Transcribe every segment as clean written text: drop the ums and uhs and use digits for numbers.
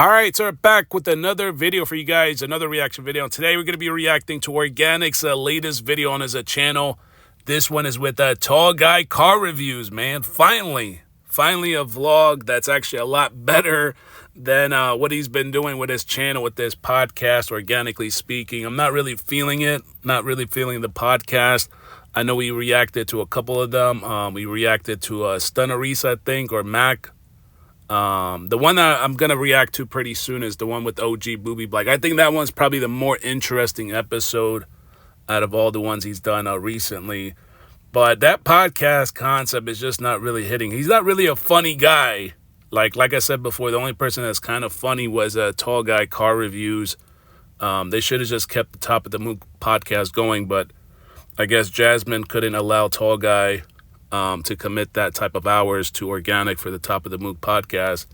All right, so we're back with another video for you guys, another reaction video. And today we're going to be reacting to Organic's latest video on his channel. This one is with Tall Guy Car Reviews, man. Finally a vlog that's actually a lot better than what he's been doing with his channel, with this podcast, Organically Speaking. I'm not really feeling it, not really feeling the podcast. I know we reacted to a couple of them. We reacted to Stunner Reese, I think, or Mac. The one that I'm going to react to pretty soon is the one with OG Booby Black. I think that one's probably the more interesting episode out of all the ones he's done recently. But that podcast concept is just not really hitting. He's not really a funny guy. Like I said before, the only person that's kind of funny was Tall Guy Car Reviews. They should have just kept the Top of the Mook podcast going, but I guess Jasmine couldn't allow Tall Guy to commit that type of hours to Organic for the Top of the Mook podcast.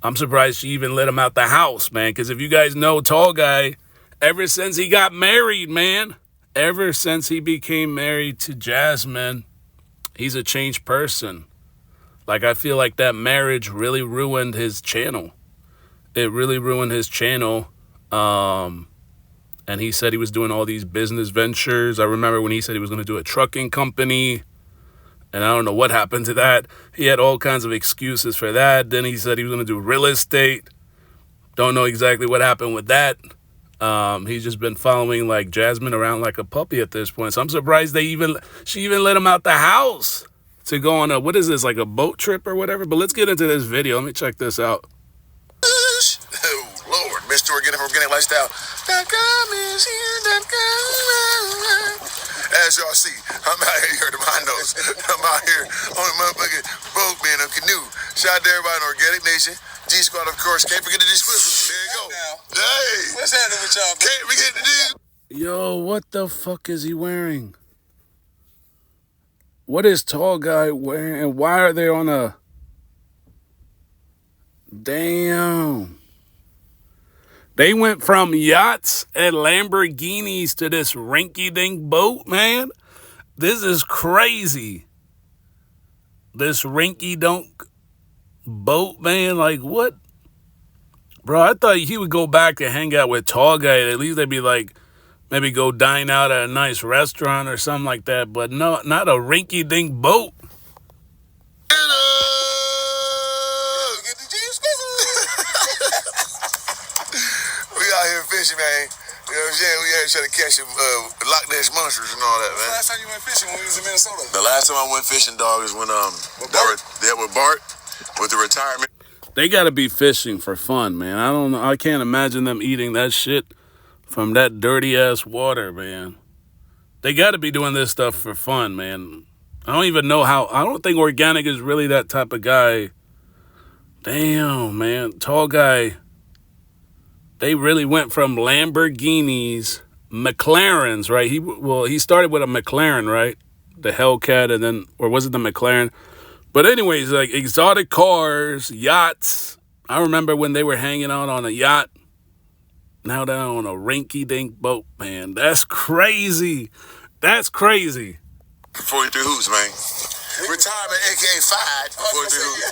I'm surprised she even let him out the house, man, because if you guys know Tall Guy, ever since he got married, man, ever since he became married to Jasmine, he's a changed person. Like, I feel like that marriage really ruined his channel. It really ruined his channel. And he said he was doing all these business ventures. I remember when he said he was going to do a trucking company. And I don't know what happened to that. He had all kinds of excuses for that. Then he said he was going to do real estate. Don't know exactly what happened with that. He's just been following like Jasmine around like a puppy at this point. So I'm surprised she even let him out the house to go on what is this, like a boat trip or whatever? But let's get into this video. Let me check this out. Oh, Lord, Mr. Organic Lifestyle.com is here.com. As y'all see, I'm out here, you heard my nose. I'm out here on a motherfucking boat, man, a canoe. Shout out to everybody in Organic Nation. G Squad, of course. Can't forget the G-Squizzles. There you go. Hey. What's happening with y'all? Can't forget the G. Yo, what the fuck is he wearing? What is Tall Guy wearing? And why are they on a... Damn. They went from yachts and Lamborghinis to this rinky-dink boat, man. This is crazy. This rinky-dunk boat, man. Like, what? Bro, I thought he would go back and hang out with Tall Guy. At least they'd be like, maybe go dine out at a nice restaurant or something like that. But no, not a rinky-dink boat. Fishing, man. You know what I'm saying? We had to try to catch some Loch Ness monsters and all that, man. The last time you went fishing when we was in Minnesota? The last time I went fishing, dog, is when with Bart with the retirement. They got to be fishing for fun, man. I don't know. I can't imagine them eating that shit from that dirty ass water, man. They got to be doing this stuff for fun, man. I don't even know how. I don't think Organic is really that type of guy. Damn, man. Tall Guy. They really went from Lamborghinis, McLarens, right? He started with a McLaren, right? The Hellcat, and then, or was it the McLaren? But anyways, like exotic cars, yachts. I remember when they were hanging out on a yacht. Now they're on a rinky-dink boat, man. That's crazy. That's crazy. 43 hoops, man. Retirement, a.k.a. 5. 43 hoops.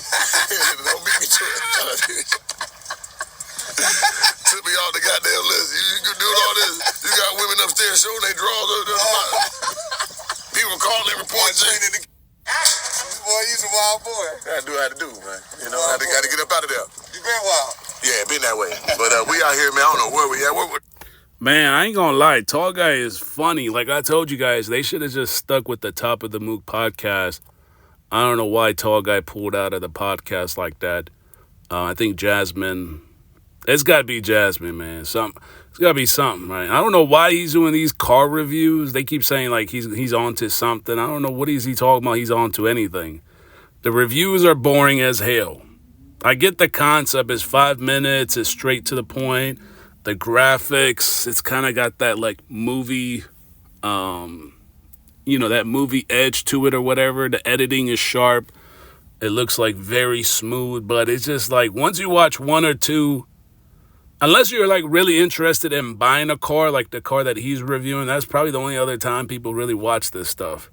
Don't beat me to it. Took me off the goddamn list. You doing all this. You got women upstairs showing they draws. People calling and reporting. Boy, you's a wild boy. Gotta do what I do, man. You know, I gotta get up out of there. You been wild. Yeah, been that way. But we out here, man. I don't know where we at. Man, I ain't gonna lie. Tall Guy is funny. Like I told you guys, they should have just stuck with the Top of the Mook podcast. I don't know why Tall Guy pulled out of the podcast like that. I think Jasmine... It's got to be Jasmine, man. It's got to be something, right? I don't know why he's doing these car reviews. They keep saying, like, he's on to something. I don't know. What is he talking about? He's on to anything. The reviews are boring as hell. I get the concept. It's 5 minutes. It's straight to the point. The graphics, it's kind of got that, like, movie, that movie edge to it or whatever. The editing is sharp. It looks, like, very smooth. But it's just, like, once you watch one or two... Unless you're, like, really interested in buying a car, like the car that he's reviewing, that's probably the only other time people really watch this stuff.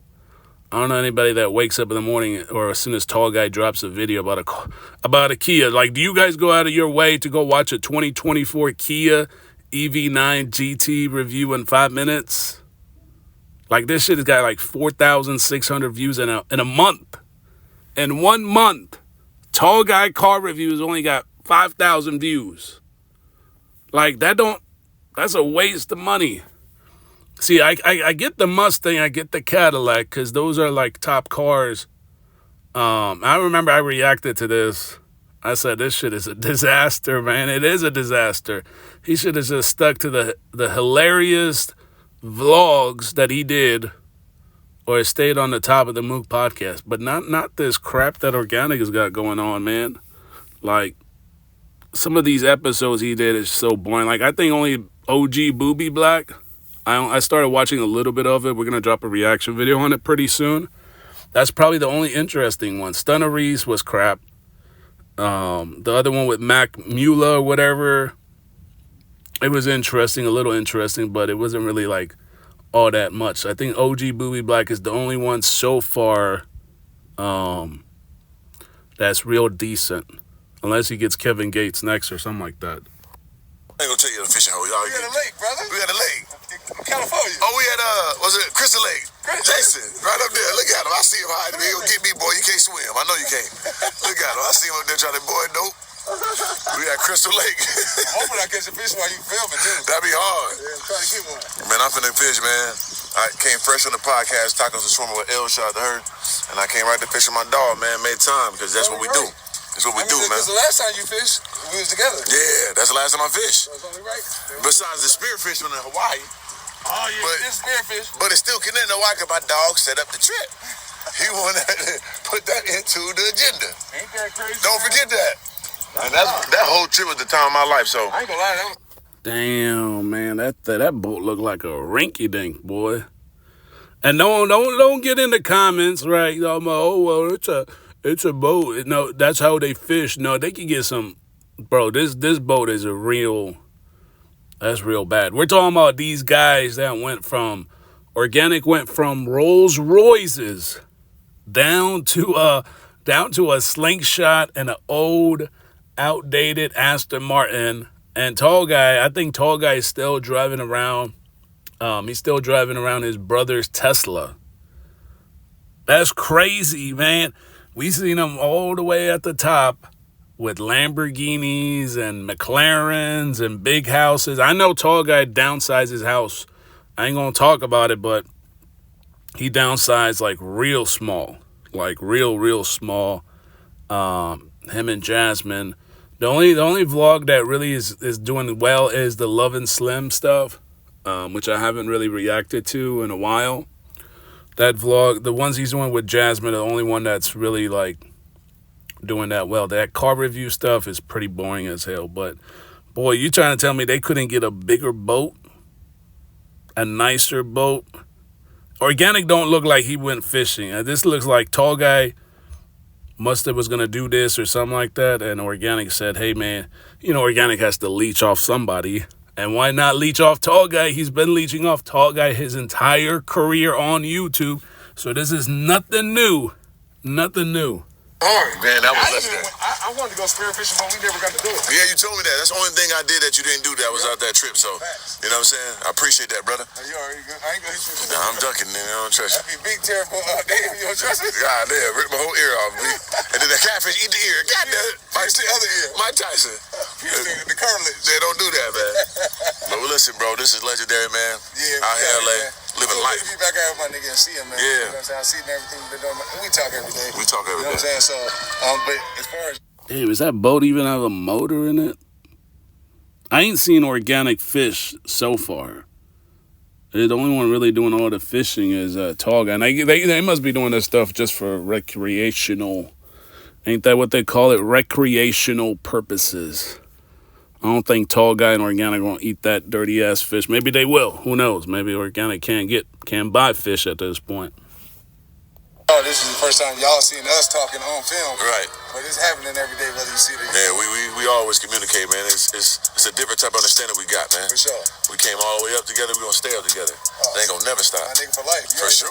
I don't know anybody that wakes up in the morning or as soon as Tall Guy drops a video about a Kia. Like, do you guys go out of your way to go watch a 2024 Kia EV9 GT review in 5 minutes? Like, this shit has got like 4,600 views in a month. In 1 month, Tall Guy car reviews only got 5,000 views. Like, that's a waste of money. See, I get the Mustang, I get the Cadillac, because those are like top cars. I remember I reacted to this. I said, this shit is a disaster, man. It is a disaster. He should have just stuck to the hilarious vlogs that he did, or stayed on the top of the Mook podcast. But not this crap that Organic has got going on, man. Like, some of these episodes he did is so boring. Like, I think only OG Booby Black, I started watching a little bit of it. We're going to drop a reaction video on it pretty soon. That's probably the only interesting one. Stunner Reese was crap. The other one with Mac Mula or whatever, it was interesting, a little interesting, but it wasn't really like all that much. I think OG Booby Black is the only one so far that's real decent. Unless he gets Kevin Gates next or something like that. I ain't gonna tell you the fishing hole, y'all. We got a lake, brother. We got a lake. California. Oh, we had, was it Crystal Lake? Jason, right up there. Look at him. I see him hiding. He gonna get me, boy. You can't swim. I know you can't. Look at him. I see him up there trying to, boy, nope. We got Crystal Lake. I'm hoping I catch a fish while you filming, too. That'd be hard. Yeah, I'm trying to get one. Man, I'm finna fish, man. I came fresh on the podcast, Tacos and Swimming with L-Shot the Herd, and I came right to fish with my dog, man. Made time, because that's what we do. That's what we do, man. This is the last time you fished, we was together. Yeah, that's the last time I fished. So it's only right. Besides the spearfish in Hawaii. Oh, yeah, But- this spearfish. But it's still connected to Hawaii because my dog set up the trip. He wanted to put that into the agenda. Ain't that crazy? Don't forget that. And that whole trip was the time of my life, so. I ain't gonna lie, that was... Damn, man, that boat looked like a rinky-dink, boy. And don't get in the comments, right? Oh, well, it's a boat. No, that's how they fish. No, they can get some. Bro, this boat is that's real bad. We're talking about these guys that went from Rolls Royces down to a slingshot and an old, outdated Aston Martin. And Tall Guy, I think Tall Guy is still driving around. He's still driving around his brother's Tesla. That's crazy, man. We seen him all the way at the top with Lamborghinis and McLarens and big houses. I know Tall Guy downsized his house. I ain't gonna talk about it, but he downsized like real small. Like real small. Him and Jasmine. The only vlog that really is doing well is the Love and Slim stuff, which I haven't really reacted to in a while. That vlog, the ones he's doing with Jasmine, are the only one that's really like doing that well. That car review stuff is pretty boring as hell. But boy, you trying to tell me they couldn't get a bigger boat, a nicer boat? Organic don't look like he went fishing. This looks like Tall Guy Mustard was going to do this or something like that, and Organic said, hey, man, Organic has to leech off somebody, and why not leech off Tall Guy? He's been leeching off Tall Guy his entire career on YouTube, so this is nothing new. Nothing new. Man, that was legendary. I wanted to go spearfishing, but we never got to do it. Yeah, you told me that. That's the only thing I did that you didn't do that was out that trip. So, you know what I'm saying? I appreciate that, brother. You already good. I ain't gonna hit you. Nah, I'm ducking, man. I don't trust you. That'd be big, terrible. Damn, you don't trust me? God damn, ripped my whole ear off, me. And then the catfish eat the ear. God damn. Fix the other ear. Mike Tyson. The cartilage. They don't do that, man. But listen, bro, this is legendary, man. Yeah, out here in LA, living life. Be back out with my nigga and see him, man. Yeah. You know what I'm saying? I see everything they're doing. We talk every day. We talk every You know what I'm day. saying? So, but as far as Damn, does that boat even have a motor in it? I ain't seen Organic fish so far. The only one really doing all the fishing is Tall Guy. And they must be doing this stuff just for recreational. Ain't that what they call it? Recreational purposes. I don't think Tall Guy and Organic gonna eat that dirty ass fish. Maybe they will. Who knows? Maybe Organic can't buy fish at this point. oh, this is the first time y'all seen us talking on film. Right. But it's happening every day, whether you see it or Yeah, we always communicate, man. It's a a different type of understanding we got, man. For sure. We came all the way up together. We gonna stay up together. They ain't gonna never stop. My nigga for life. For sure.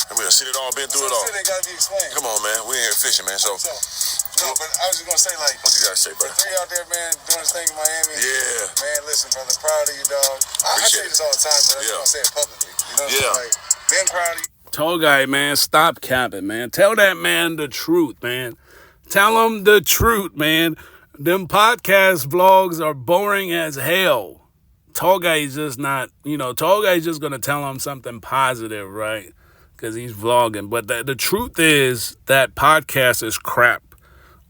And we done seen it all, been through it all. They gotta be explained. Come on, man. We ain't here fishing, man. So. No, but I was just gonna say, like, what you gotta say, brother? The three out there, man, doing this thing in Miami. Yeah. Man, listen, brother, proud of you, dog. I say this all the time, but I just wanna say it publicly. You know what I'm saying? Like, been proud of you. Tall guy, man, stop capping, man. Tell that man the truth, man. Tell him the truth, man. Them podcast vlogs are boring as hell. Tall guy is just not, Tall guy is just going to tell him something positive, right? Because he's vlogging. But the truth is that podcast is crap.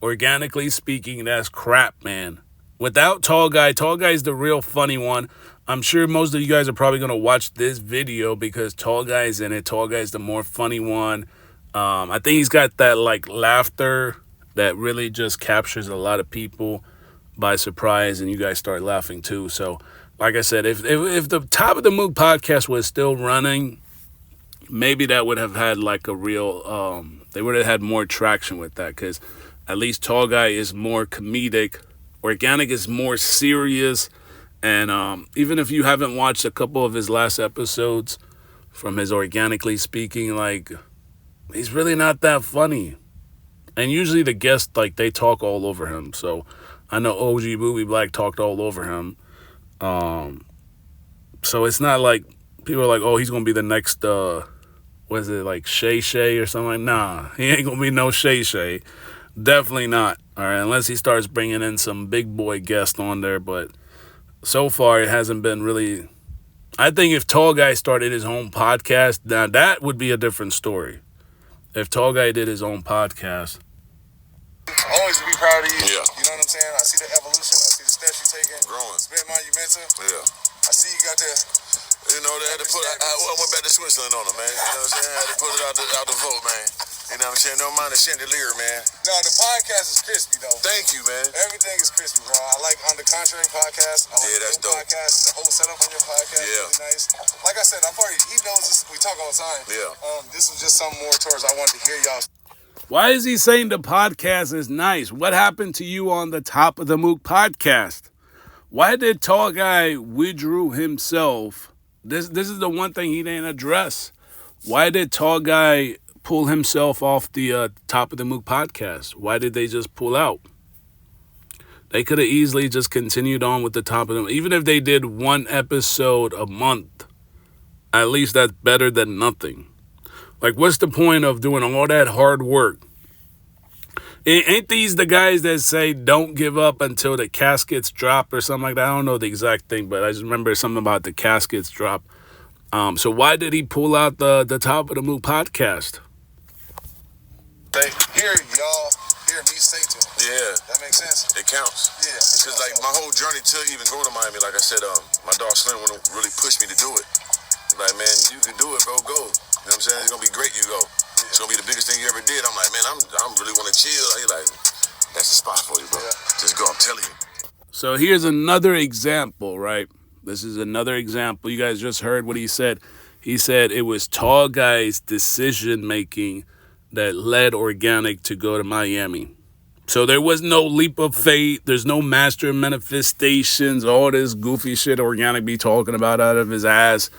Organically speaking, that's crap, man. Without Tall guy's the real funny one. I'm sure most of you guys are probably going to watch this video because Tall Guy's in it. Tall Guy's the more funny one. I think he's got that, like, laughter that really just captures a lot of people by surprise, and you guys start laughing too. So, like I said, if the Top of the Mook podcast was still running, maybe that would have had, like, a real, they would have had more traction with that because at least Tall Guy is more comedic. Organic is more serious. And even if you haven't watched a couple of his last episodes from his Organically Speaking, like, he's really not that funny. And usually the guests, like, they talk all over him. So I know OG Booby Black talked all over him. So it's not like people are like, oh, he's going to be the next, what is it, like Shay Shay or something? Like, nah, he ain't going to be no Shay Shay. Definitely not. All right, unless he starts bringing in some big boy guests on there. But so far, it hasn't been really. I think if Tall Guy started his own podcast, now that would be a different story. If Tall Guy did his own podcast. Always be proud of you. Yeah. You know what I'm saying? I see the evolution. I see the steps you're taking. Growing. It's been monumental. Yeah. I see you got the. They had to put. I went back to Switzerland on them, man. You know what I'm saying? I had to put it out the vote, man. You know what I'm saying? Don't mind the chandelier, man. No, the podcast is crispy, though. Thank you, man. Everything is crispy, bro. I like On the Contrary podcast. I like that's dope. Podcast. The whole setup on your podcast is really nice. Like I said, he knows this. We talk all the time. Yeah. This was just something more towards I wanted to hear y'all. Why is he saying the podcast is nice? What happened to you on the Top of the Mook podcast? Why did Tall Guy withdrew himself? This is the one thing he didn't address. Why did Tall Guy pull himself off the Top of the Mook podcast? Why did they just pull out? They could have easily just continued on with the Top of the Mook. Even if they did one episode a month, at least that's better than nothing. Like, what's the point of doing all that hard work? Ain't these the guys that say don't give up until the caskets drop or something like that? I don't know the exact thing, but I just remember something about the caskets drop. So why did he pull out the Top of the Mook podcast? They hear y'all hear me say to him. Yeah. That makes sense? It counts. Yeah. Because, like, my whole journey to even going to Miami, like I said, my dog Slim really pushed me to do it. Like, man, you can do it, bro, go. You know what I'm saying? It's going to be great, you go. Yeah. It's going to be the biggest thing you ever did. I'm like, man, I'm really want to chill. He's like, that's the spot for you, bro. Yeah. Just go, I'm telling you. So here's another example, right? This is another example. You guys just heard what he said. He said it was Tall Guy's decision-making that led Organic to go to Miami. So there was no leap of faith. There's no master manifestations, all this goofy shit Organic be talking about out of his ass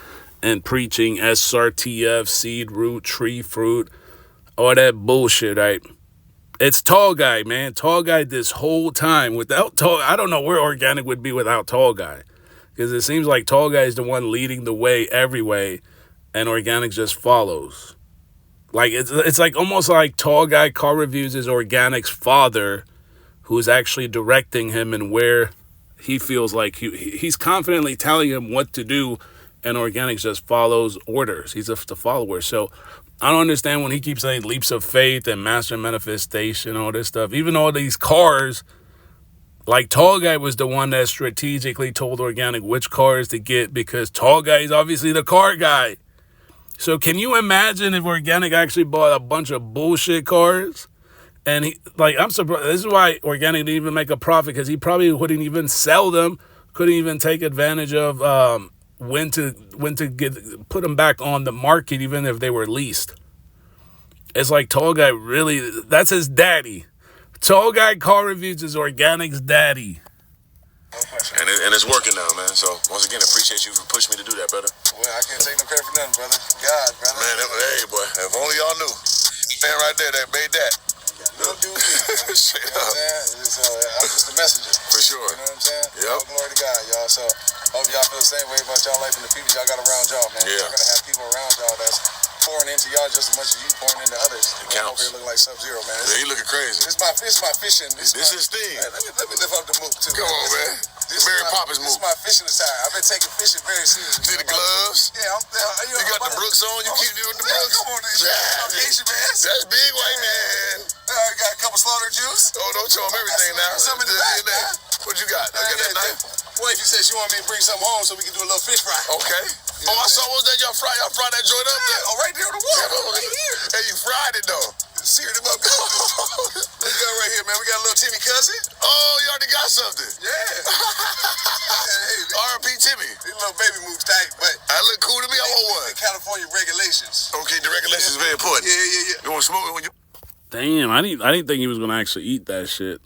and preaching SRTF, seed root, tree fruit, all that bullshit, right? It's Tall Guy, man. Tall Guy this whole time. Without Tall, I don't know where Organic would be without Tall Guy. Because it seems like Tall Guy is the one leading the way every way, and Organic just follows. Like, it's like almost like Tall Guy Car Reviews is Organic's father, who's actually directing him and where he feels like he's confidently telling him what to do, and Organic just follows orders. He's the follower. So I don't understand when he keeps saying leaps of faith and master manifestation, all this stuff. Even all these cars, like Tall Guy was the one that strategically told Organic which cars to get because Tall Guy is obviously the car guy. So can you imagine if Organic actually bought a bunch of bullshit cars? And I'm surprised. This is why Organic didn't even make a profit, because he probably wouldn't even sell them, couldn't even take advantage of when to put them back on the market, even if they were leased. It's like Tall Guy really, that's his daddy. Tall Guy Car Reviews is Organic's daddy. And it's working now, man. So once again, appreciate you for pushing me to do that, brother. Well, I can't take no credit for nothing, brother. God, brother. Man, hey, boy, if only y'all knew. Man right there that made that. No do with me. Straight You know up. what I'm saying? I'm just a messenger. For sure. You know what I'm saying? Yep. All glory to God, y'all. So hope y'all feel the same way about y'all life and the people y'all got around y'all, man. Yeah. Y'all gonna have people around y'all that's pouring into y'all just as much as you pouring into others. It counts. Over here looking like Sub-Zero, man. Yeah, you looking crazy. This is my fishing. This is thing. Man, let me lift up the mook too. Come on, man. This Mary is Poppins This is move. my fishing attire. I've been taking fishing very seriously. See the gloves? Yeah, You got the Brooks on. You keep doing the Brooks. Come on, I'm Asian, man. That's big white man. I got a couple slaughter juice. Oh, don't show him everything now. Some in the back, man. What you got? I got that knife. Wife, you said she wanted me to bring something home so we can do a little fish fry. Okay. Oh, I saw what was that y'all fried that joint up there. Oh, right there on the wall. Right here. Hey, you fried it though. Seared him up. We got right here, man. We got a little Timmy cousin. Oh, you already got something. Yeah. Hey, R.P. Timmy. these little baby moves tight, but That look cool to me. I want one. the California regulations. Okay, the regulations is very important. Yeah. You want to smoke it when you... Damn, I didn't think he was gonna actually eat that shit.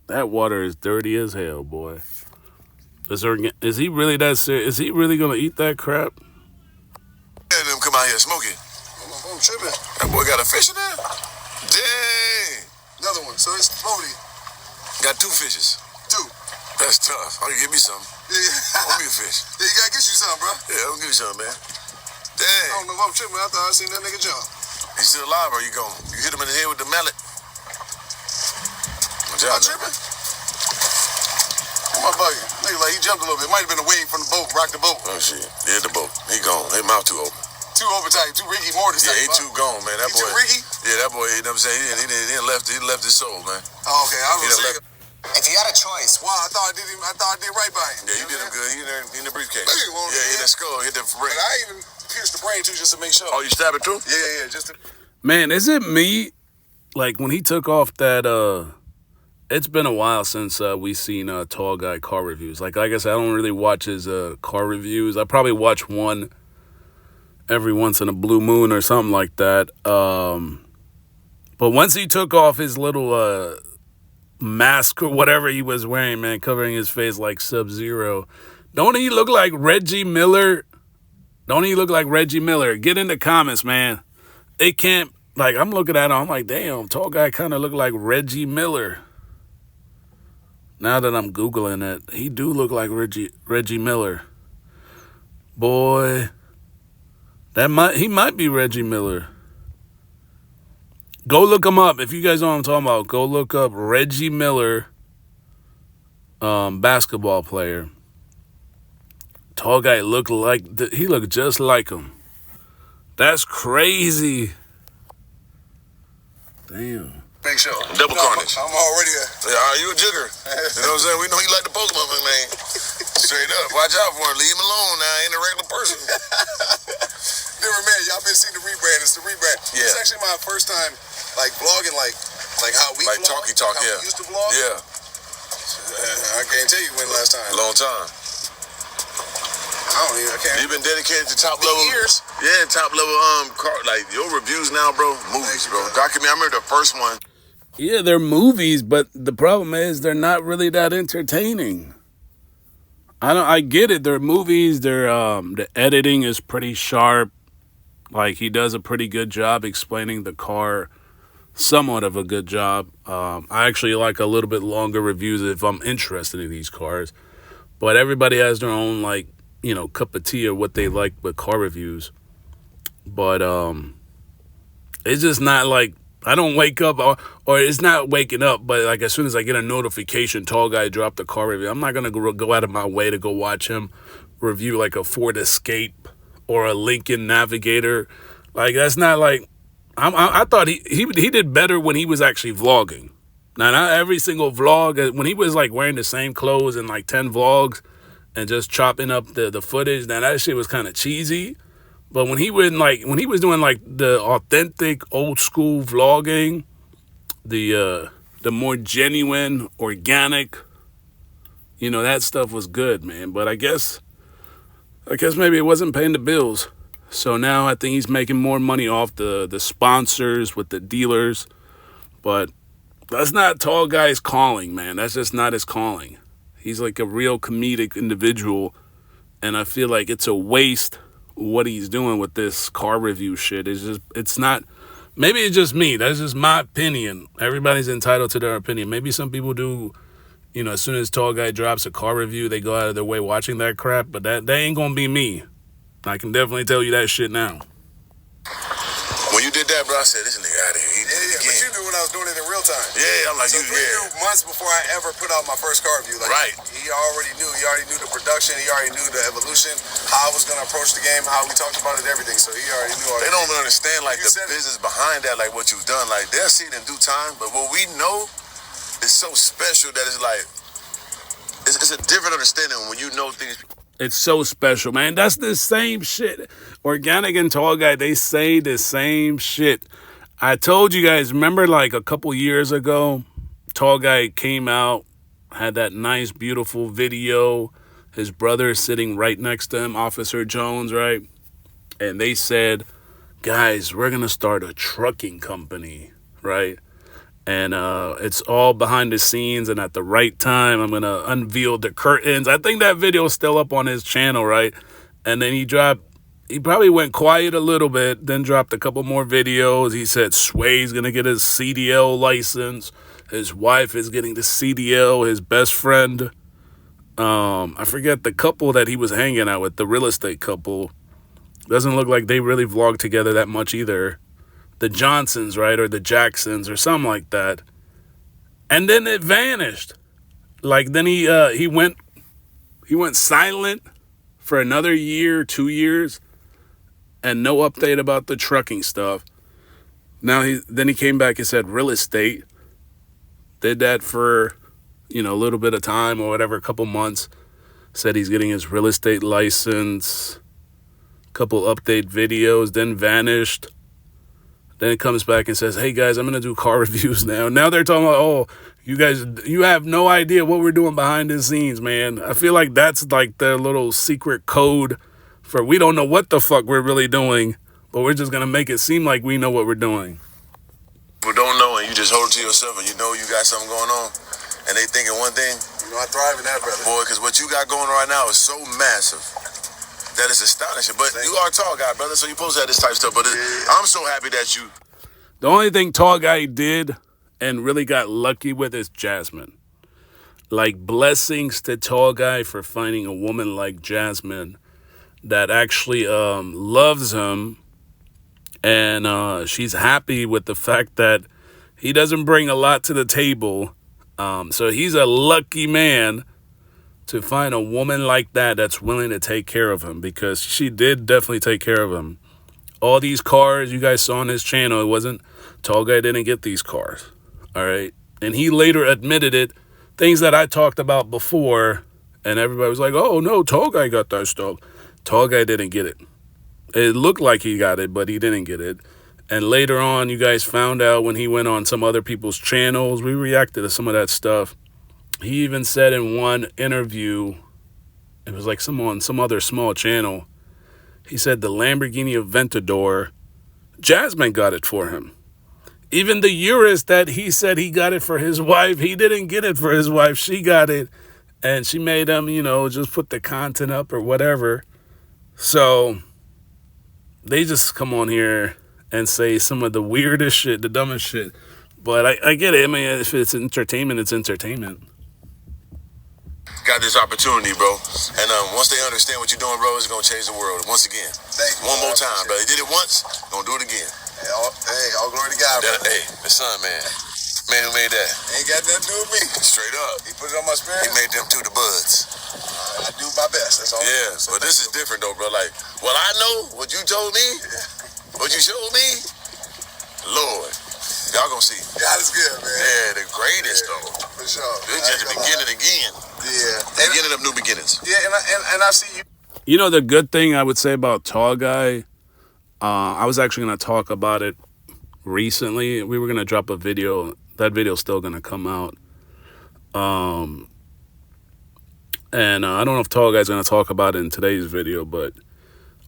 That water is dirty as hell, boy. Is he really that serious? Is he really gonna eat that crap? Let them come out here smoking. I'm tripping. That boy got a fish in there? Dang. Another one. So it's slowly. Got 2 fishes. 2. That's tough. Oh, you give me some. Yeah. I'll give me a fish. Yeah, you gotta get you some, bro. Yeah, I'll give you some, man. I Dang. don't know if I'm tripping. I thought I seen that nigga jump. He still alive or you gone? You hit him in the head with the mallet. Good Am I job, man. tripping? Am I bugging? Nigga, like he jumped a little bit. Might have been a wave from the boat, rocked the boat. Oh, shit. He hit the boat. He gone. His mouth too open. Too over tight, too Ricky Mortis. Yeah, he too gone, man. That He boy. too Ricky? Yeah, that boy, you know what I'm saying? He left his soul, man. Oh, okay. I He was done saying. left. If you had a choice, Wow, I thought I did right by him. Yeah, you did him good. He in the briefcase. Look at him on Yeah, there. hit that skull, hit that brain. But I even pierced the brain too just to make sure. Oh, you stab it too? Yeah, just to... Man, is it me? Like when he took off that it's been a while since we seen Tall Guy car reviews. Like I said, I don't really watch his car reviews. I probably watch one every once in a blue moon or something like that. But once he took off his little mask or whatever he was wearing, man, covering his face like Sub-Zero, don't he look like Reggie Miller? Don't he look like Reggie Miller? Get in the comments, man. They can't, like, I'm looking at him, I'm like, damn, Tall Guy kind of look like Reggie Miller. Now that I'm Googling it, he do look like Reggie Miller. Boy, he might be Reggie Miller. Go look him up. If you guys know what I'm talking about, go look up Reggie Miller, basketball player. Tall Guy looked just like him. That's crazy. Damn. Make sure. Double carnage. I'm already Yeah, you a jigger. You know what I'm saying? We know you like the Pokemon, man. Straight up. Watch out for him. Leave him alone now. Ain't a regular person. different man. Y'all been seeing the rebrand. It's the rebrand. Yeah. It's actually my first time like vlogging like how we Like vlog, talkie talk, how yeah. we used to vlog. Yeah. I can't tell you when last time. Long time. I can't. You've been dedicated to top Been level. years. Yeah, top level like your reviews now, bro. Movies, bro. Documentary. I remember the first one. Yeah, they're movies, but the problem is they're not really that entertaining. I get it. They're movies. The editing is pretty sharp. Like he does a pretty good job explaining the car. Somewhat of a good job. I actually like a little bit longer reviews if I'm interested in these cars. But everybody has their own cup of tea or what they like with car reviews. But it's just not like I don't wake up or it's not waking up, but like as soon as I get a notification, Tall Guy dropped a car review, I'm not going to go out of my way to go watch him review like a Ford Escape or a Lincoln Navigator. Like that's not like I thought he did better when he was actually vlogging. Now not every single vlog, when he was like wearing the same clothes in like 10 vlogs and just chopping up the footage, now that shit was kind of cheesy. But when he was doing like the authentic old school vlogging, the more genuine, organic, that stuff was good, man. But I guess maybe it wasn't paying the bills. So now I think he's making more money off the sponsors with the dealers. But that's not Tall Guy's calling, man. That's just not his calling. He's like a real comedic individual, and I feel like it's a waste what he's doing with this car review shit. It's not, maybe it's just me. That's just my opinion. Everybody's entitled to their opinion. Maybe some people do, as soon as Tall Guy drops a car review, they go out of their way watching that crap, but that ain't gonna be me. I can definitely tell you that shit now. When you did that, bro, I said, this nigga out of here. He did it again. But you knew when I was doing it in real time. Yeah, I'm like, so you knew months before I ever put out my first car review. Like, right. He already knew. He already knew the production. He already knew the evolution, how I was going to approach the game, how we talked about it, everything. So he already knew all that. They don't understand, like, the business behind that, like, what you've done. Like, they'll see it in due time, but what we know is so special that it's like, it's a different understanding when you know things. It's so special, man. That's the same shit. Organic and Tall Guy, they say the same shit. I told you guys, remember like a couple years ago, Tall Guy came out, had that nice, beautiful video. His brother is sitting right next to him, Officer Jones, right? And they said, guys, we're going to start a trucking company, right? And it's all behind the scenes, and at the right time, I'm going to unveil the curtains. I think that video is still up on his channel, right? And then he probably went quiet a little bit, then dropped a couple more videos. He said Sway's going to get his CDL license. His wife is getting the CDL. His best friend, I forget the couple that he was hanging out with, the real estate couple. Doesn't look like they really vlog together that much either. The Johnsons, right, or the Jacksons, or something like that. And then it vanished. Like, then he went silent for another year, 2 years, and no update about the trucking stuff. Now then he came back and said real estate. Did that for, a little bit of time or whatever, a couple months. Said he's getting his real estate license. Couple update videos, then vanished. Then it comes back and says, hey, guys, I'm going to do car reviews now. Now they're talking about, oh, you guys, you have no idea what we're doing behind the scenes, man. I feel like that's like their little secret code for we don't know what the fuck we're really doing, but we're just going to make it seem like we know what we're doing. People don't know, and you just hold it to yourself, and you know you got something going on, and they thinking one thing. I thrive in that, brother. Boy, because what you got going right now is so massive. That is astonishing. But you are a tall guy, brother, so you're supposed to have this type of stuff. But I'm so happy that you... The only thing Tall Guy did and really got lucky with is Jasmine. Like, blessings to Tall Guy for finding a woman like Jasmine that actually loves him. And she's happy with the fact that he doesn't bring a lot to the table. So he's a lucky man to find a woman like that that's willing to take care of him, because she did definitely take care of him. All these cars you guys saw on his channel, it wasn't, Tall Guy didn't get these cars, all right? And he later admitted it, things that I talked about before, and everybody was like, oh, no, Tall Guy got that stuff. Tall Guy didn't get it. It looked like he got it, but he didn't get it. And later on, you guys found out when he went on some other people's channels, we reacted to some of that stuff. He even said in one interview, it was like some other small channel, he said the Lamborghini Aventador, Jasmine got it for him. Even the Urus that he said he got it for his wife, he didn't get it for his wife. She got it, and she made him, just put the content up or whatever. So they just come on here and say some of the weirdest shit, the dumbest shit. But I get it. I mean, if it's entertainment, it's entertainment. Got this opportunity, bro. And once they understand what you're doing, bro, it's going to change the world. Once again. Thank you. One more time, brother. He did it once, going to do it again. Hey, all glory to God, bro. Hey, the son, man. Man who made that. Ain't got nothing to do with me. Straight up. He put it on my spirit. He made them two the buds. I do my best. That's all. Yeah, but this is different, though, bro. Like, what I know, what you told me, what you showed me, Lord, y'all gonna see. God is good, man. Yeah, the greatest, though. For sure. This is just the beginning again. Yeah. Beginning of new beginnings. Yeah, and I see you. You know, the good thing I would say about Tall Guy, I was actually going to talk about it recently. We were going to drop a video. That video's still going to come out. And I don't know if Tall Guy's going to talk about it in today's video, but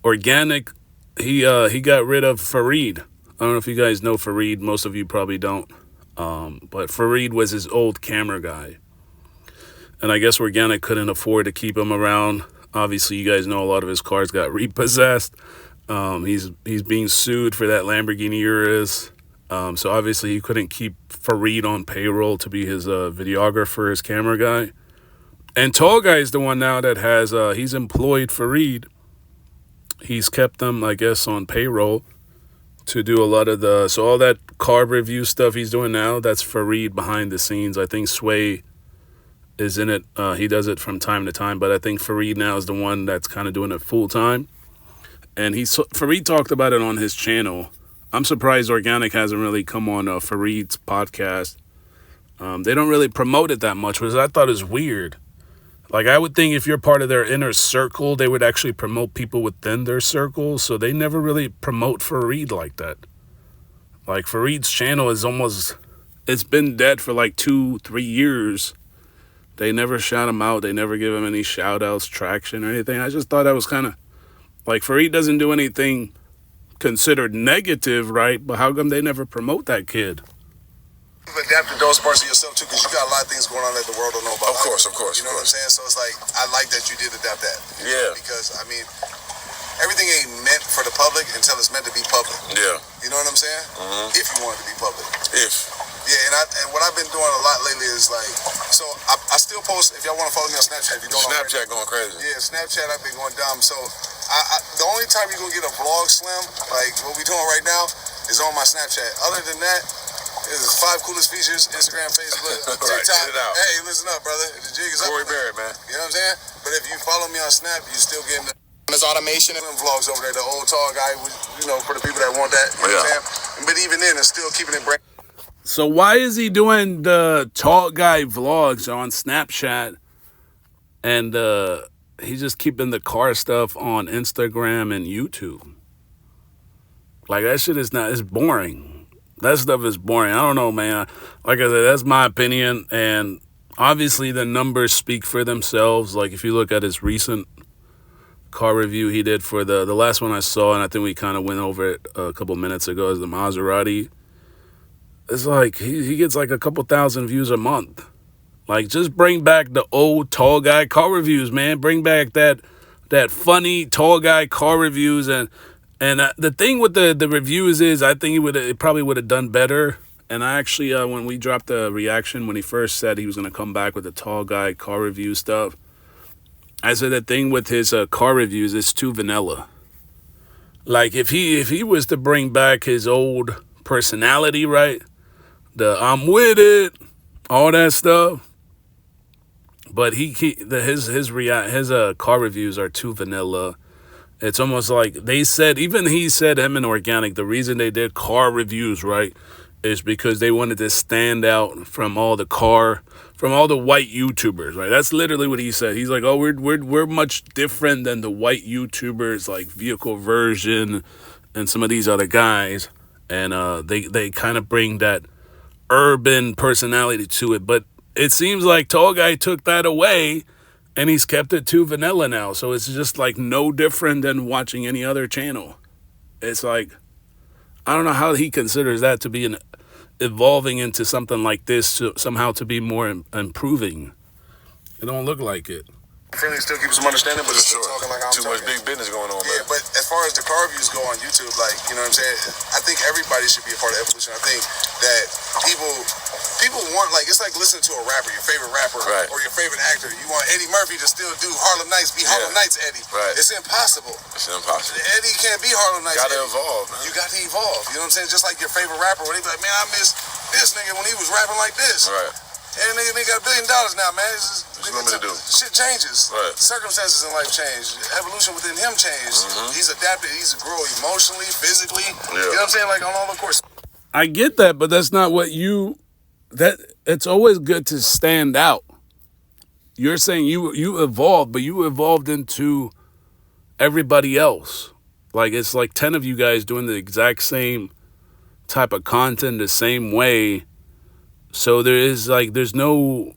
Organic, he got rid of Fareed. I don't know if you guys know Fareed. Most of you probably don't. But Fareed was his old camera guy. and I guess Organic couldn't afford to keep him around. Obviously, you guys know a lot of his cars got repossessed. He's being sued for that Lamborghini Urus. So obviously he couldn't keep Fareed on payroll to be his videographer, his camera guy. And Tall Guy is the one now that has, he's employed Fareed. He's kept them, I guess, on payroll to do a lot of so all that car review stuff he's doing now, that's Fareed behind the scenes. I think Sway is in it. He does it from time to time, but I think Fareed now is the one that's kind of doing it full time. And Fareed talked about it on his channel. I'm surprised Organic hasn't really come on Fareed's podcast. They don't really promote it that much, which I thought is weird. Like, I would think if you're part of their inner circle, they would actually promote people within their circle. So they never really promote Fareed like that. Like, Fareed's channel is it's been dead for like 2-3 years. They never shout him out. They never give him any shout outs, traction, or anything. I just thought that was kind of like, Fareed doesn't do anything considered negative, right? But how come they never promote that kid? You've adapted those parts of yourself too, because you got a lot of things going on that the world don't know about. Of course. You know what I'm saying? So it's like, I like that you did adapt that. Yeah. Because, I mean, everything ain't meant for the public until it's meant to be public. Yeah. You know what I'm saying? Mm-hmm. If you want it to be public. If. Yeah, and what I've been doing a lot lately is like, so I still post, if y'all want to follow me on Snapchat, if you don't Snapchat going crazy. Yeah, Snapchat, I've been going dumb. So the only time you're going to get a vlog, Slim, like what we doing right now, is on my Snapchat. Other than that, it's 5 coolest features, Instagram, Facebook, TikTok. Right, get it out. Hey, listen up, brother. The jig is up. Corey Barrett, man. You know what I'm saying? But if you follow me on Snap, you still getting there's automation and vlogs over there. The old tall guy, you know, for the people that want that. You know what I'm saying? But even then, it's still keeping it brand. So why is he doing the Tall Guy vlogs on Snapchat and he's just keeping the car stuff on Instagram and YouTube? Like, that shit is it's boring. That stuff is boring. I don't know, man. Like I said, that's my opinion. And obviously the numbers speak for themselves. Like, if you look at his recent car review he did for the last one I saw, and I think we kind of went over it a couple minutes ago, is the Maserati. It's like he gets like a couple thousand views a month. Like, just bring back the old Tall Guy car reviews, man. Bring back that funny Tall Guy car reviews. And the thing with the reviews is, I think it probably would have done better. And I actually, when we dropped the reaction, when he first said he was going to come back with the Tall Guy car review stuff, I said the thing with his car reviews is too vanilla. Like, if he was to bring back his old personality, right? I'm with it, all that stuff. But his car reviews are too vanilla. It's almost like he said, him and Organic, the reason they did car reviews, right, is because they wanted to stand out from all the white YouTubers, right? That's literally what he said. He's like, oh, we're much different than the white YouTubers, like Vehicle Version and some of these other guys. And they kind of bring that urban personality to it. But it seems like Tall Guy took that away, and he's kept it too vanilla now. So it's just like no different than watching any other channel. It's like, I don't know how he considers that to be evolving into something like this, somehow to be more improving. It don't look like it. Friendly still keep some understanding, but it's still talking like I'm Too much big business going on, man. But as far as the car reviews go on YouTube, like, you know what I'm saying? I think everybody should be a part of evolution. I think that people want, like, it's like listening to a rapper, your favorite rapper, right, or your favorite actor. You want Eddie Murphy to still do Harlem Nights, be Harlem Nights Eddie. Right. It's impossible. Eddie can't be Harlem Nights Gotta Eddie. evolve, man. You got to evolve. You know what I'm saying? Just like your favorite rapper, when they be like, man, I miss this nigga when he was rapping like this. Right. And nigga got $1 billion now, man. What you want me to do? Shit changes. Right. Circumstances in life change. Evolution within him changed. Mm-hmm. He's adapted. He's grown emotionally, physically. Yeah. You know what I'm saying? Like, on all the course. I get that, but that's not what it's always good to stand out. You're saying you evolved, but you evolved into everybody else. Like, it's like 10 of you guys doing the exact same type of content the same way. So there's no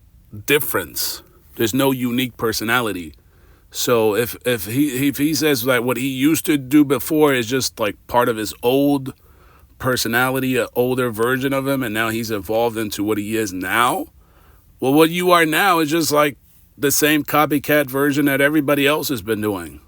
difference. There's no unique personality. So if he says that what he used to do before is just like part of his old personality, an older version of him, and now he's evolved into what he is now, well, what you are now is just like the same copycat version that everybody else has been doing.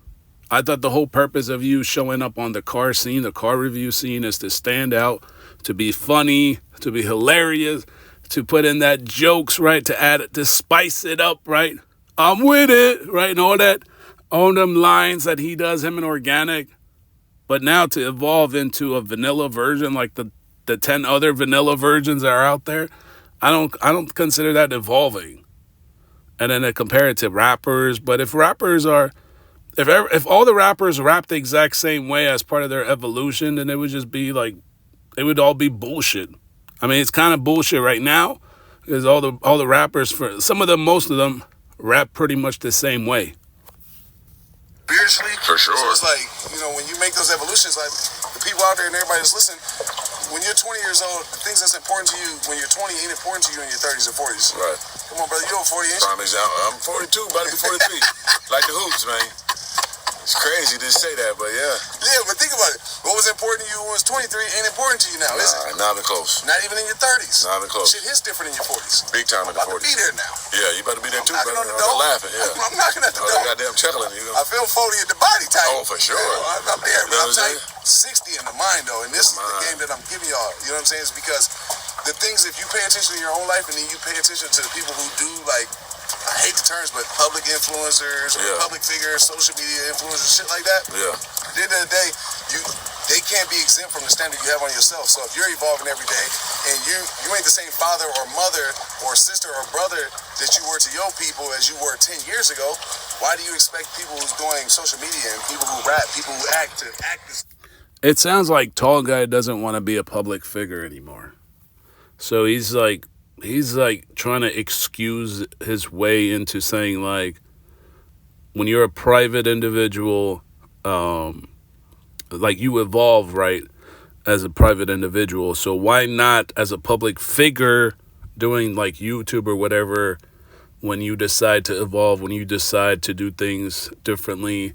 I thought the whole purpose of you showing up on the car scene, the car review scene, is to stand out, to be funny, to be hilarious, to put in that jokes, right? To add it, to spice it up, right? I'm with it, right? And all that, all them lines that he does, him and Organic. But now to evolve into a vanilla version, like the 10 other vanilla versions that are out there, I don't consider that evolving. And then I compare it to rappers. But if rappers are, if all the rappers rap the exact same way as part of their evolution, then it would just be like, it would all be bullshit. I mean, it's kind of bullshit right now because all the rappers, for some of them, most of them, rap pretty much the same way. Spiritually, For sure. So it's like, when you make those evolutions, like the people out there and everybody that's listening, when you're 20 years old, the things that's important to you when you're 20 ain't important to you in your 30s or 40s. Right. Come on, brother, you over 40 inch? Prime example. I'm 42, about to be 43. Like the hoops, man. It's crazy to say that, but yeah. Yeah, but think about it. What was important to you when it was 23 ain't important to you now, is it? Not even close. Not even in your 30s. Not even close. Shit hits different in your 40s. Big time in the 40s. I'm about to be there now. Yeah, you better be there too, knocking brother. on the door. I'm laughing, yeah. I'm knocking at the door. Goddamn chuckling. I feel 40 in the body type. Oh, for sure. I'm there, but I'm You know what I'm saying 60 in the mind, though. And this is the game that I'm giving y'all. You know what I'm saying? It's because the things, if you pay attention to your own life and then you pay attention to the people who do, like, I hate the terms, but public influencers or public figures, social media influencers, shit like that. Yeah. At the end of the day, they can't be exempt from the standard you have on yourself. So if you're evolving every day and you ain't the same father or mother or sister or brother that you were to your people as you were 10 years ago, why do you expect people who's doing social media and people who rap, people who act to act this? It sounds like Tall Guy doesn't want to be a public figure anymore. So he's like trying to excuse his way into saying, like, when you're a private individual, like, you evolve, right, as a private individual. So why not as a public figure doing like YouTube or whatever, when you decide to evolve, when you decide to do things differently,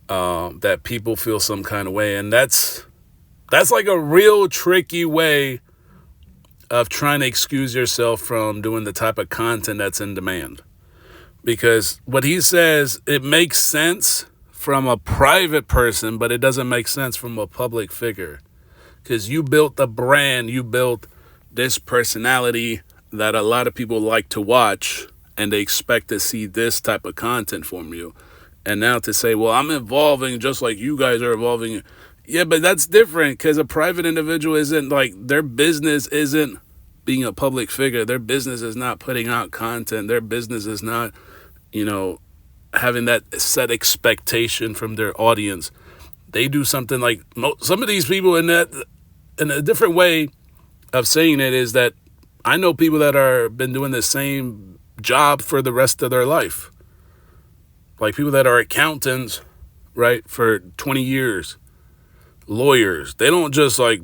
that people feel some kind of way. And that's like a real tricky way of trying to excuse yourself from doing the type of content that's in demand. Because what he says, it makes sense from a private person, but it doesn't make sense from a public figure. Because you built a brand, you built this personality that a lot of people like to watch, and they expect to see this type of content from you. And now to say, well, I'm evolving just like you guys are evolving. Yeah, but that's different, because a private individual isn't like, their business isn't being a public figure. Their business is not putting out content. Their business is not, having that set expectation from their audience. They do something like, some of these people in a different way of saying it is that I know people that are been doing the same job for the rest of their life. Like people that are accountants, right, for 20 years. Lawyers. They don't just like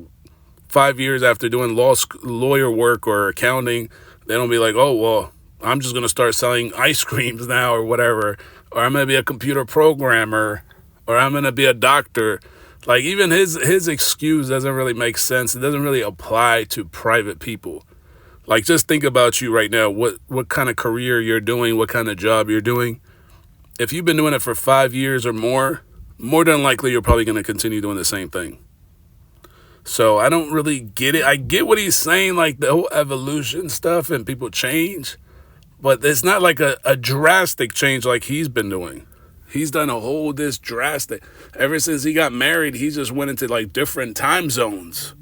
5 years after doing lawyer work or accounting, they don't be like, oh, well, I'm just going to start selling ice creams now or whatever. Or I'm going to be a computer programmer, or I'm going to be a doctor. Like, even his excuse doesn't really make sense. It doesn't really apply to private people. Like, just think about you right now, what kind of career you're doing, what kind of job you're doing. If you've been doing it for 5 years or more than likely you're probably going to continue doing the same thing. So I don't really get it. I get what he's saying, like the whole evolution stuff and people change. But it's not like a drastic change like he's been doing. He's done a whole this drastic. Ever since he got married, he just went into like different time zones.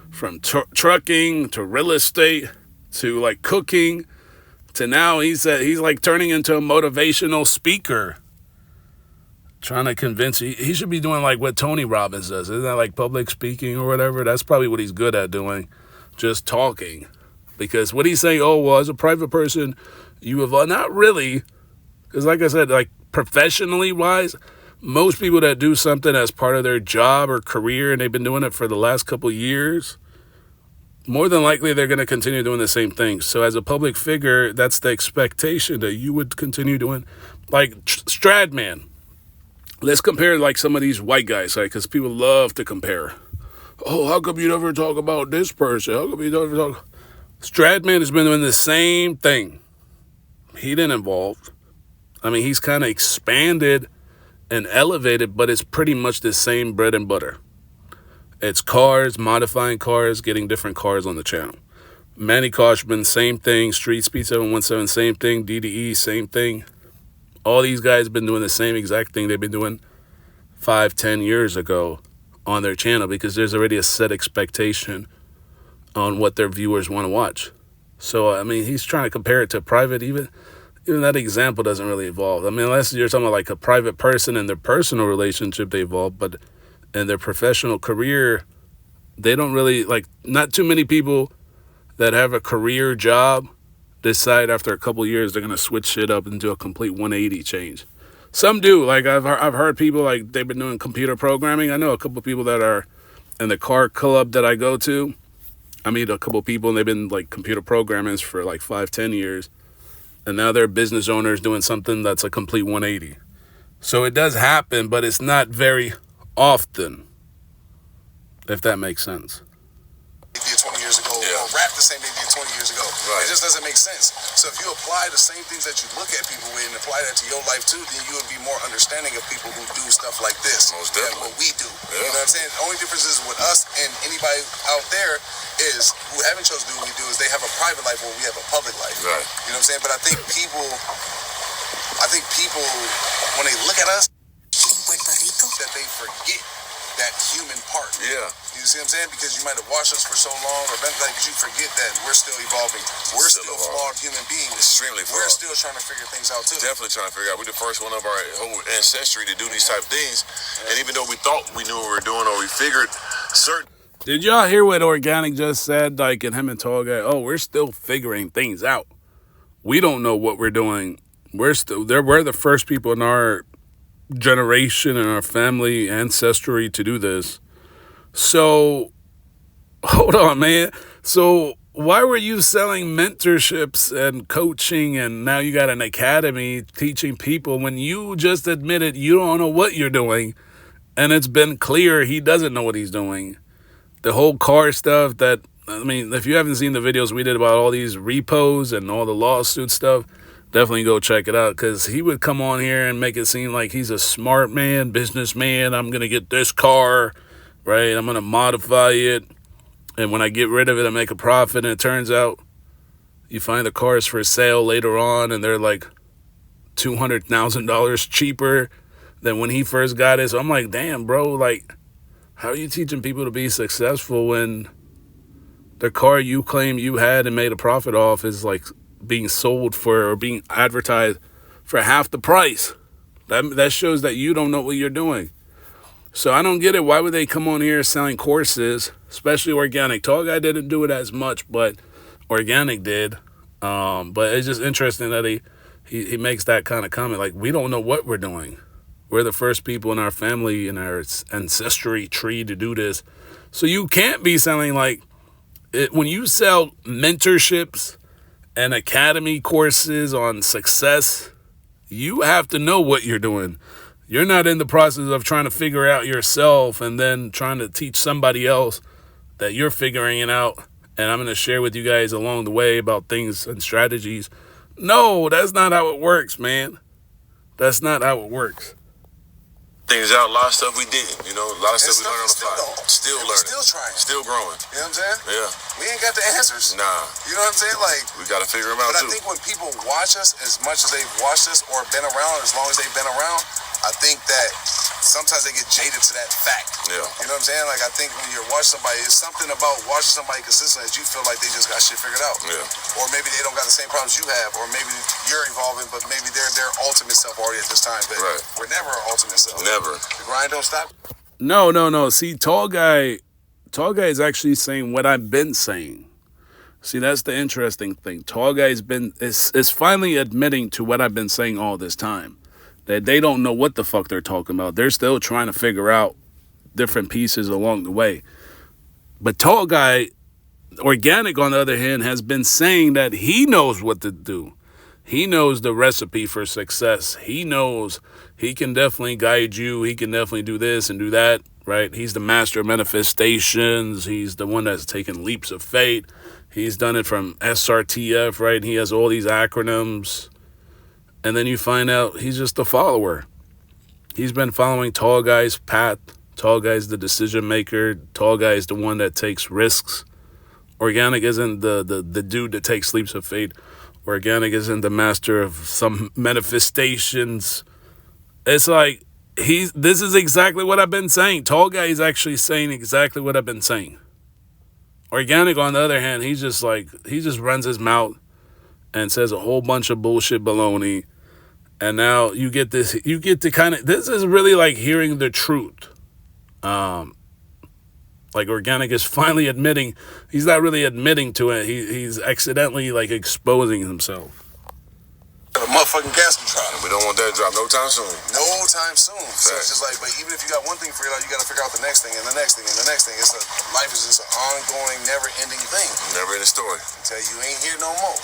From trucking to real estate to like cooking to now he's like turning into a motivational speaker. Trying to convince you. He should be doing like what Tony Robbins does. Isn't that like public speaking or whatever? That's probably what he's good at doing. Just talking. Because what he's saying, oh, well, as a private person, you evolve. Not really. Because like I said, like professionally wise, most people that do something as part of their job or career, and they've been doing it for the last couple of years, more than likely they're going to continue doing the same thing. So as a public figure, that's the expectation that you would continue doing. Like Stradman. Let's compare like some of these white guys, right? Because people love to compare. Oh, how come you never talk about this person? How come you never talk? Stradman has been doing the same thing. He didn't evolve. I mean, he's kind of expanded and elevated, but it's pretty much the same bread and butter. It's cars, modifying cars, getting different cars on the channel. Manny Koshman, same thing. Street Speed 717, same thing. DDE, same thing. All these guys have been doing the same exact thing they've been doing 5-10 years ago on their channel, because there's already a set expectation on what their viewers want to watch. So, I mean, he's trying to compare it to private. Even that example doesn't really evolve. I mean, unless you're talking about like a private person and their personal relationship, they evolve. But in their professional career, they don't really, like, not too many people that have a career job decide after a couple years they're going to switch shit up and do a complete 180 change. Some do. Like, I've heard people, like, they've been doing computer programming. I know a couple people that are in the car club that I go to. I meet a couple people, and they've been, like, computer programmers for, like, 5-10 years. And now they're business owners doing something that's a complete 180. So it does happen, but it's not very often, if that makes sense. They did 20 years ago, or rap the same they did 20 years ago. Right. It just doesn't make sense. So if you apply the same things that you look at people with and apply that to your life too, then you would be more understanding of people who do stuff like this Most than definitely. what we do. Yeah. You know what I'm saying? The only difference is with us and anybody out there is who haven't chosen to do what we do is they have a private life where we have a public life. Right. You know what I'm saying? But I think people, when they look at us, that they forget that human part. Yeah. You see what I'm saying? Because you might have watched us for so long, or been like, you forget that we're still evolving. We're still flawed human beings. Extremely flawed. We're still trying to figure things out too. Definitely trying to figure out. We're the first one of our whole ancestry to do these type of things. And even though we thought we knew what we were doing, or we figured certain... Did y'all hear what Organic just said? Like, in him and Tall Guy, oh, we're still figuring things out. We don't know what we're doing. We're the first people in our generation and our family ancestry to do this. So, hold on, man. So, why were you selling mentorships and coaching, and now you got an academy teaching people when you just admitted you don't know what you're doing, and it's been clear he doesn't know what he's doing? The whole car stuff that, I mean, if you haven't seen the videos we did about all these repos and all the lawsuit stuff, definitely go check it out, because he would come on here and make it seem like he's a smart man, businessman. I'm going to get this car, right? I'm going to modify it. And when I get rid of it, I make a profit. And it turns out you find the cars for sale later on, and they're like $200,000 cheaper than when he first got it. So I'm like, damn, bro, like, how are you teaching people to be successful when the car you claim you had and made a profit off is like being sold for, or being advertised for half the price? That shows that you don't know what you're doing. So I don't get it. Why would they come on here selling courses, especially Organic? Tall Guy didn't do it as much, but Organic did. But it's just interesting that he makes that kind of comment. Like, we don't know what we're doing. We're the first people in our family, in our ancestry tree to do this. So you can't be selling, like, when you sell mentorships and academy courses on success, you have to know what you're doing. You're not in the process of trying to figure out yourself and then trying to teach somebody else that you're figuring it out. And I'm going to share with you guys along the way about things and strategies. No, that's not how it works, man. That's not how it works. Things out, a lot of stuff we did, a lot of stuff we learned on the fly. Still learning. Still trying. Still growing. You know what I'm saying? Yeah. We ain't got the answers. Nah. You know what I'm saying? Like, we got to figure them out but too. I think when people watch us, as much as they've watched us or been around, as long as they've been around, I think that sometimes they get jaded to that fact. Yeah. You know what I'm saying? Like, I think when you're watching somebody, it's something about watching somebody consistently that you feel like they just got shit figured out. Yeah. Or maybe they don't got the same problems you have, or maybe you're evolving, but maybe they're their ultimate self already at this time. But Right. we're never our ultimate self. Never. The grind don't stop. No. See, Tall Guy is actually saying what I've been saying. See, that's the interesting thing. Tall Guy is finally admitting to what I've been saying all this time. That they don't know what the fuck they're talking about. They're still trying to figure out different pieces along the way. But Tall Guy, Organic, on the other hand, has been saying that he knows what to do. He knows the recipe for success. He knows he can definitely guide you. He can definitely do this and do that, right? He's the master of manifestations. He's the one that's taken leaps of faith. He's done it from SRTF, right? He has all these acronyms. And then you find out he's just a follower. He's been following Tall Guy's path. Tall Guy's the decision maker. Tall Guy's the one that takes risks. Organic isn't the dude that takes leaps of faith. Organic isn't the master of some manifestations. It's like, this is exactly what I've been saying. Tall Guy is actually saying exactly what I've been saying. Organic, on the other hand, he just runs his mouth and says a whole bunch of bullshit baloney. And now you get to this is really like hearing the truth. Like Organic is finally admitting, he's not really admitting to it. He's accidentally like exposing himself. A motherfucking casket drop. We don't want that to drop no time soon. No time soon. So it's just like, but even if you got one thing figured out, you got to figure out the next thing and the next thing and the next thing. Life is just an ongoing, never-ending thing. Never ending story. Until you ain't here no more.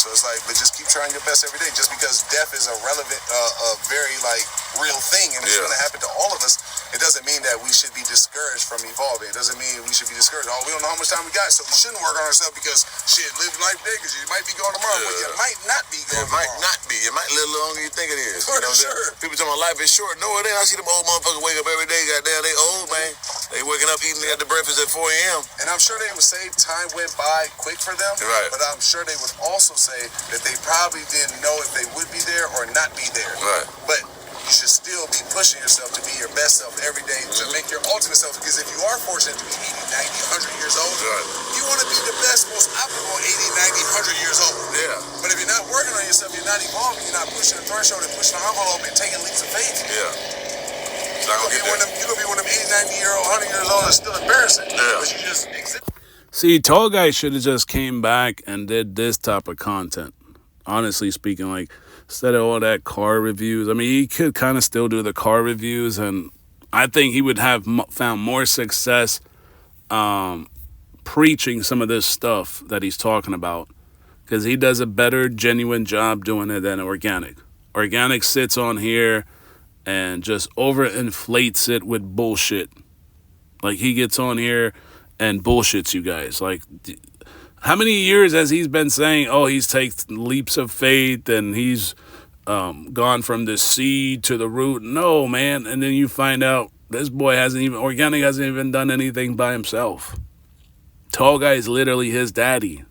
So it's like, but just keep trying your best every day. Just because death is a relevant, a very like real thing, and it's going to happen to all of us. It doesn't mean that we should be discouraged from evolving. It doesn't mean we should be discouraged. Oh, we don't know how much time we got, so we shouldn't work on ourselves because shit, live life day because you might be going tomorrow, but you might not be going tomorrow. It might not be. It might live longer than you think it is. For sure. People talking about life is short. No, it ain't. I see them old motherfuckers wake up every day. Goddamn, they old, man. They waking up eating at the breakfast at 4 a.m. And I'm sure they would say time went by quick for them. Right. But I'm sure they would also say that they probably didn't know if they would be there or not be there. Right. But you should still be pushing yourself to be your best self every day, to make your ultimate self. Because if you are fortunate to be 80, 90, 100 years old, you want to be the best, most optimal 80, 90, 100 years old. Yeah. But if you're not working on yourself, you're not evolving, you're not pushing the threshold and pushing the envelope and taking leaps of faith. Yeah. You're going to be one of them 80, 90 year old, 100 years old that's still embarrassing. Yeah. But you just exist. See, Tall Guy should have just came back and did this type of content. Honestly speaking, like, instead of all that car reviews, I mean, he could kind of still do the car reviews, and I think he would have found more success preaching some of this stuff that he's talking about, because he does a better, genuine job doing it than Organic. Organic sits on here and just overinflates it with bullshit. Like, he gets on here and bullshits you guys. Like, how many years has he been saying, oh, he's taken leaps of faith and he's gone from the seed to the root? No, man. And then you find out this boy Organic hasn't even done anything by himself. Tall Guy is literally his daddy.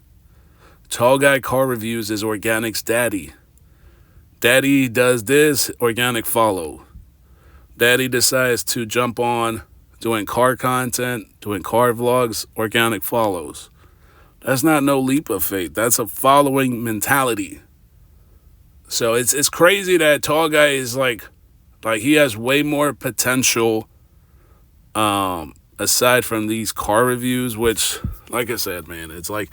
Tall Guy Car Reviews is Organic's daddy. Daddy does this, Organic follow. Daddy decides to jump on doing car content, doing car vlogs, Organic follows. That's not no leap of faith. That's a following mentality. So it's crazy that Tall Guy is like he has way more potential aside from these car reviews, which, like I said, man, it's like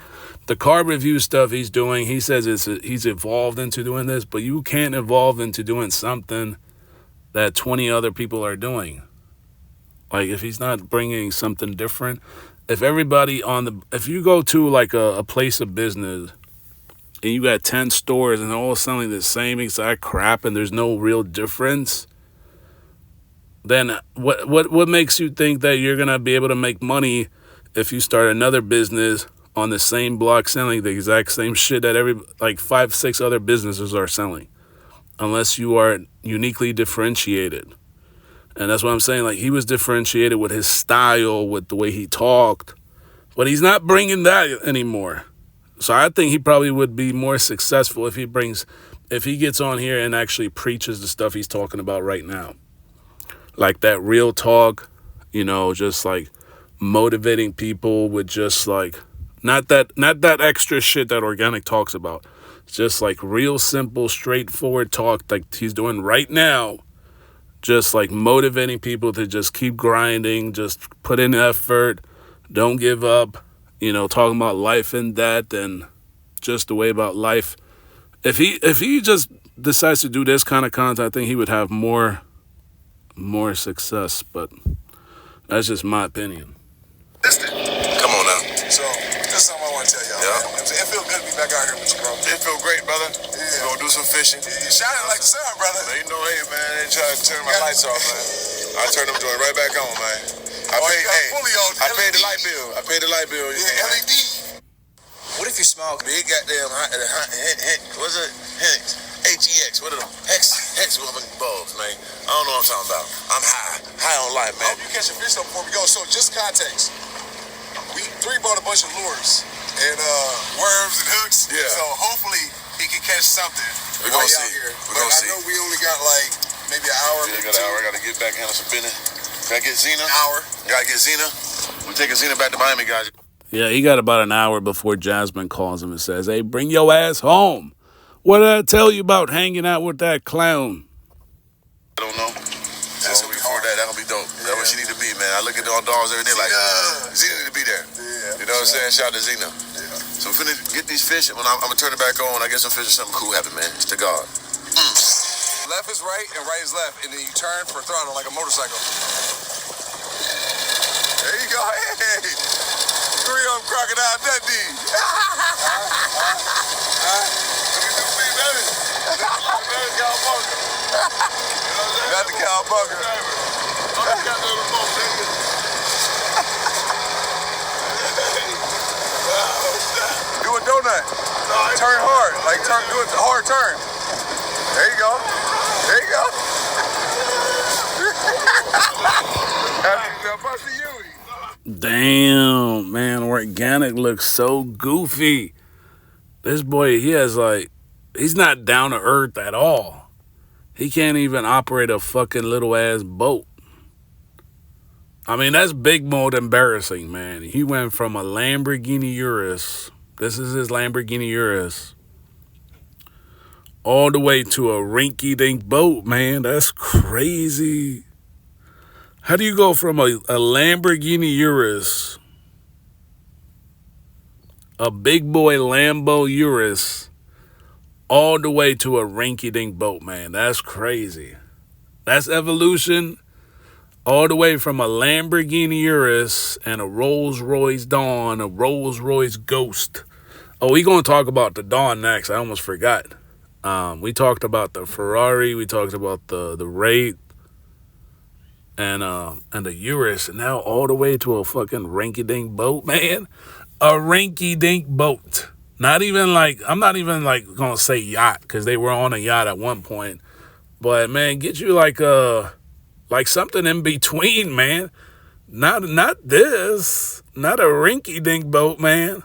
the car review stuff he's doing. He says he's evolved into doing this, but you can't evolve into doing something that 20 other people are doing. Like, if he's not bringing something different. If everybody if you go to like a place of business and you got 10 stores and they're all selling the same exact crap and there's no real difference, then what makes you think that you're going to be able to make money if you start another business on the same block selling the exact same shit that 5, 6 other businesses are selling, unless you are uniquely differentiated? And that's what I'm saying. Like, he was differentiated with his style, with the way he talked. But he's not bringing that anymore. So I think he probably would be more successful if he gets on here and actually preaches the stuff he's talking about right now. Like that real talk, just like motivating people with just like, not that extra shit that Organic talks about. Just like real simple, straightforward talk like he's doing right now. Just like motivating people to just keep grinding, just put in effort, don't give up, talking about life and death and just the way about life. If he just decides to do this kind of content, I think he would have more success, but that's just my opinion. Come on now. So, that's something I want to tell y'all. Yeah. It feels good to be back out here with you, bro. It feel great, brother. Yeah. We're gonna do some fishing. You're shining like the sun, brother. Hey, man, they try to turn my lights off, man. I turned them joint right back on, man. I paid the light bill. Yeah, LED. What if you smell big goddamn what's it? Hennigs. HEX, what are them? Hex motherfucking bulbs, man. I don't know what I'm talking about. I'm high on life, man. I hope you catch a fish though before we go. So just context. We bought a bunch of lures and worms and hooks. Yeah. So hopefully he can catch something. We're gonna see. We're gonna see. I know we only got like maybe an hour. Yeah, got an hour. I gotta get back, handle some business. Gotta get Zena. Hour. Gotta get Zena. We're taking Zena back to Miami, guys. Yeah, he got about an hour before Jasmine calls him and says, "Hey, bring your ass home. What did I tell you about hanging out with that clown?" I don't know. That's gonna be before that. That's gonna be dope. Yeah. That's what she need to be, man. I look at all dogs every day like, Zena need to be there. Yeah. You know what I'm saying? Shout out to Zena. Yeah. So we're finna get these fish. When I'm gonna turn it back on, I get some fish or something cool happen, man. It's to God. Left is right and right is left, and then you turn for throttle like a motorcycle. There you go. Hey, 3 of them crocodile Dundee. Look at this thing, baby. That's cowabunga. Not the cowabunga. Do a donut. Turn hard. Like do a hard turn. There you go. There you go. Damn, man, organic looks so goofy. This boy, he's not down to earth at all. He can't even operate a fucking little ass boat. I mean, that's big mode embarrassing, man. He went from a Lamborghini Urus. This is his Lamborghini Urus. All the way to a rinky-dink boat, man. That's crazy. How do you go from a Lamborghini Urus, a big boy Lambo Urus, all the way to a rinky-dink boat, man? That's crazy. That's evolution. All the way from a Lamborghini Urus and a Rolls-Royce Dawn, a Rolls-Royce Ghost. Oh, we're going to talk about the Dawn next. I almost forgot. We talked about the Ferrari. We talked about the Wraith. And the Urus, and now all the way to a fucking rinky-dink boat, man. A rinky-dink boat. I'm not even gonna say yacht, because they were on a yacht at one point. But man, get you like something in between, man. Not this. Not a rinky-dink boat, man.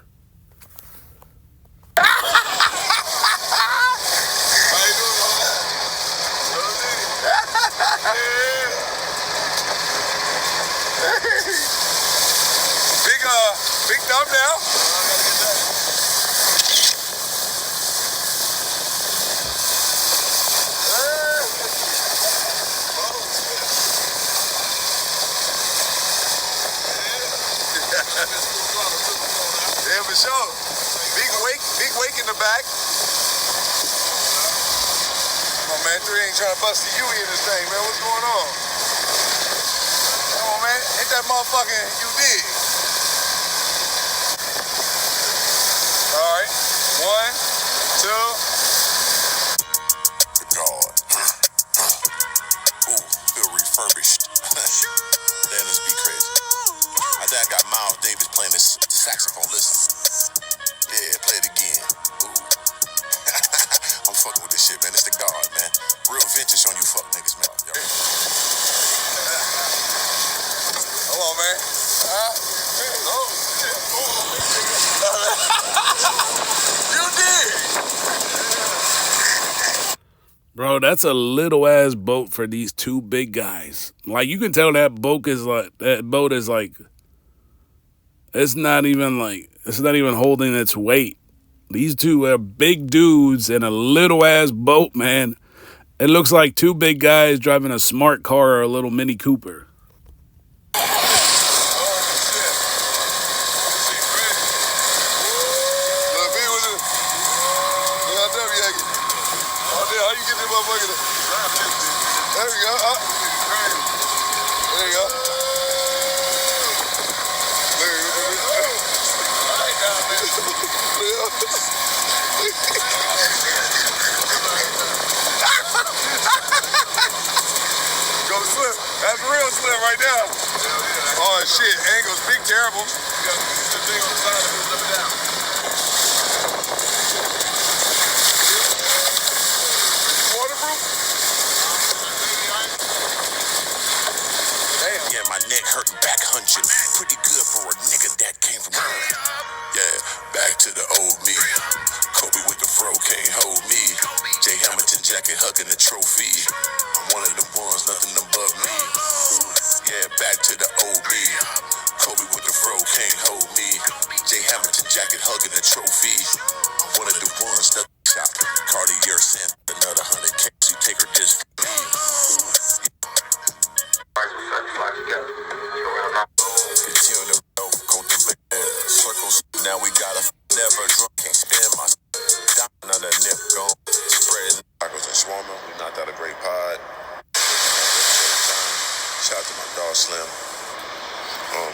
Big thumb now. Yeah, for sure. Big wake in the back. Come on, man. 3 ain't trying to bust the U in this thing, man. What's going on? Come on, man. Hit that motherfucking you did. All right. 1, 2. God. Ooh, feel refurbished. Damn, this be crazy. I think I got Miles Davis playing this saxophone. Listen. Yeah, play it again. Ooh. I'm fucking with this shit, man. It's the God, man. Real vintage on you fuck niggas, man. Hold on, man. Oh, shit. You did. Bro, that's a little ass boat for these two big guys. Like, you can tell that boat is it's not even holding its weight. These two are big dudes in a little ass boat, man. It looks like two big guys driving a smart car or a little Mini Cooper. There we go. There you go. Go slip. That's real slip right there. Oh shit, angles big terrible. You got the thing on the side of it, down. complexion. Pretty good for a nigga that came from her. Yeah, back to the old me. Kobe with the fro can't hold me. Jay Hamilton jacket hugging the trophy. I'm one of them ones, nothing above me. Yeah, back to the old me. Kobe with the fro can't hold me. Jay Hamilton jacket hugging the trophy. I'm one of the ones, nothing shop. Cartier sent another 100K. She take her disc from me. Continue to go, cultivate circles. Now we gotta never drunk, can't spend my down another nip gone. Spreading tacos and swarming. We knocked out a great pod. Shout out to my dog Slim.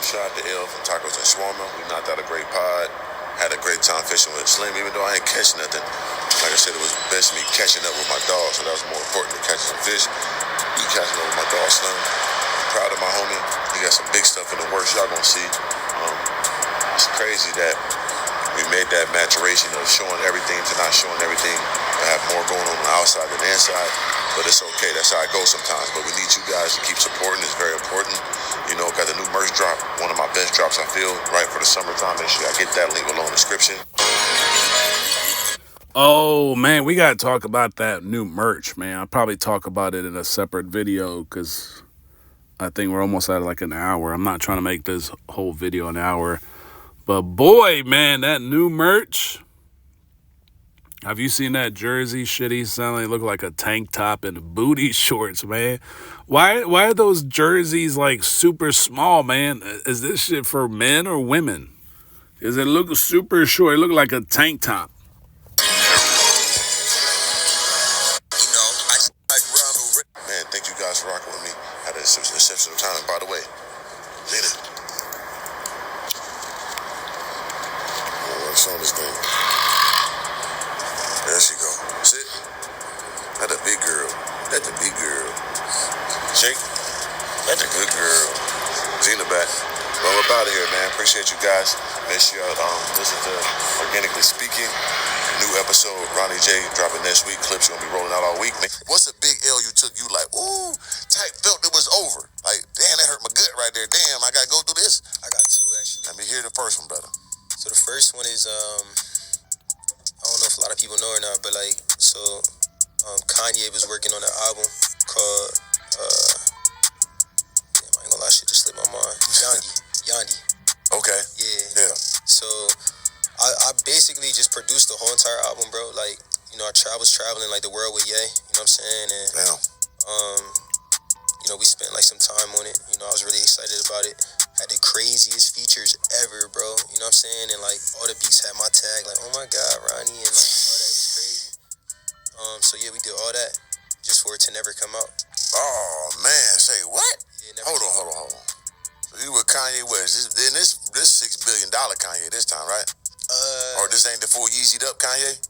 Shout out to L from Tacos and Swarming. We knocked out a great pod. Had a great time fishing with Slim, even though I ain't catch nothing. Like I said, it was best me catching up with my dog, so that was more important than catching some fish. Me catching up with my dog Slim. I'm proud of my homie. He got some big stuff in the works y'all gonna see. It's crazy that we made that maturation of showing everything to not showing everything. I have more going on the outside than the inside, but it's okay. That's how it goes sometimes. But we need you guys to keep supporting. It's very important. You know, got the new merch drop, one of my best drops I feel, right for the summertime. Make sure I get that link below in the description. Oh, man, we got to talk about that new merch, man. I'll probably talk about it in a separate video because I think we're almost at like an hour. I'm not trying to make this whole video an hour. But boy, man, that new merch. Have you seen that jersey shit he's selling? It look like a tank top and booty shorts, man. Why are those jerseys like super small, man? Is this shit for men or women? Because it look super short. It look like a tank top. Man, thank you guys for rocking with me. Had an exceptional time. And by the way, Lena. What's on this thing? There she go. Sit. That's a big girl. That's a big girl. Shake. That's a good girl. Gina back. Well, we're out of here, man. Appreciate you guys. Make sure y'all listen to Organically Speaking. New episode, Ronnie J dropping next week. Clips gonna be rolling out all week. What's a big L you took? You like, ooh, tight felt it was over. Like, damn, that hurt my gut right there. Damn, I gotta go through this. I got two actually. Let me hear the first one, brother. So the first one is I don't know if a lot of people know or not, but like, so Kanye was working on an album called damn, I ain't gonna lie, shit just slipped my mind. Yandi. Okay. Yeah. Yeah. So I basically just produced the whole entire album, bro. Like, you know, I was traveling like the world with Ye, you know what I'm saying? And Damn. you know, we spent like some time on it. You know, I was really excited about it. Had the craziest features ever, bro. You know what I'm saying? And like all the beats had my tag, like, oh my God, Ronnie, and like all that was crazy. So yeah, we did all that just for it to never come out. Oh man, say what? Yeah, Hold on. So you with Kanye West? This $6 billion Kanye this time, right? Or this ain't the full Yeezy'd up Kanye?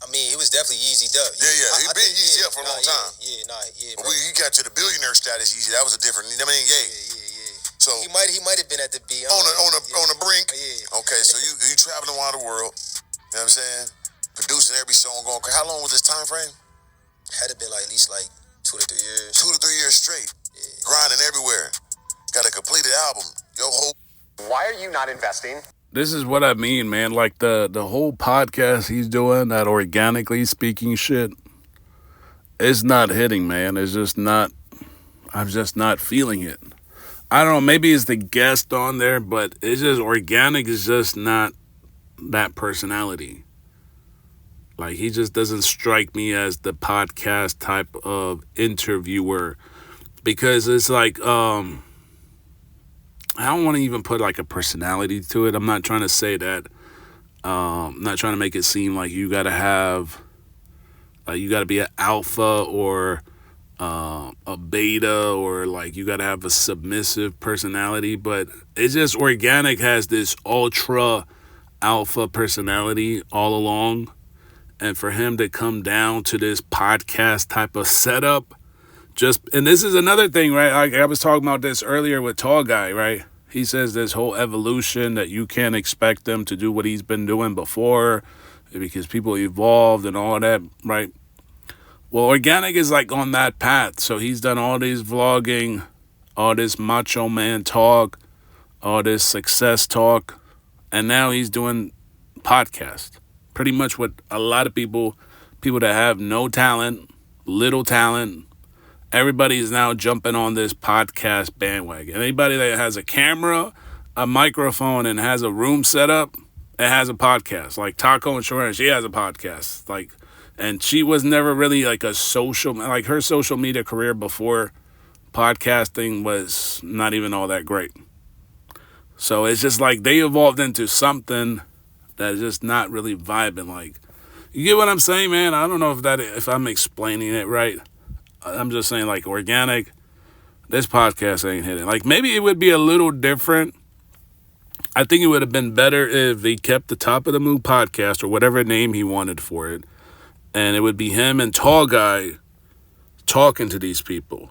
I mean, it was definitely Yeezy'd up. Yeah. He been Yeezy up for a long time. Yeah. But he got to the billionaire status Yeezy. That was a different. I mean, Yeah. So he might have been at the B on the brink. Yeah. Okay, so you traveling around the world. You know what I'm saying? Producing every song going. How long was this time frame? Had to been like at least like 2 to 3 years. 2 to 3 years straight. Yeah. Grinding everywhere. Got a completed album. Your whole. Why are you not investing? This is what I mean, man. Like the whole podcast he's doing, that Organically Speaking shit, it's not hitting, man. It's just not. I'm just not feeling it. I don't know. Maybe it's the guest on there, but it's just Organic is just not that personality. Like, he just doesn't strike me as the podcast type of interviewer, because it's like, I don't want to even put like a personality to it. I'm not trying to say that. I'm not trying to make it seem like you got to have, you got to be an alpha or a beta, or like you got to have a submissive personality. But it's just Organic has this ultra alpha personality all along. And for him to come down to this podcast type of setup, and this is another thing, right? I was talking about this earlier with Tall Guy, right? He says this whole evolution that you can't expect them to do what he's been doing before because people evolved and all that, right? Well, Organic is like on that path. So he's done all these vlogging, all this macho man talk, all this success talk, and now he's doing podcast. Pretty much what a lot of people that have no talent, little talent, everybody is now jumping on this podcast bandwagon. Anybody that has a camera, a microphone, and has a room set up, it has a podcast. Like Taco Insurance, she has a podcast. Like, and she was never really like a social, like her social media career before podcasting was not even all that great. So it's just like they evolved into something that's just not really vibing. Like, you get what I'm saying, man? I don't know if I'm explaining it right. I'm just saying, like, organic, this podcast ain't hitting. Like, maybe it would be a little different. I think it would have been better if they kept the Top of the Moon podcast or whatever name he wanted for it. And it would be him and Tall Guy talking to these people.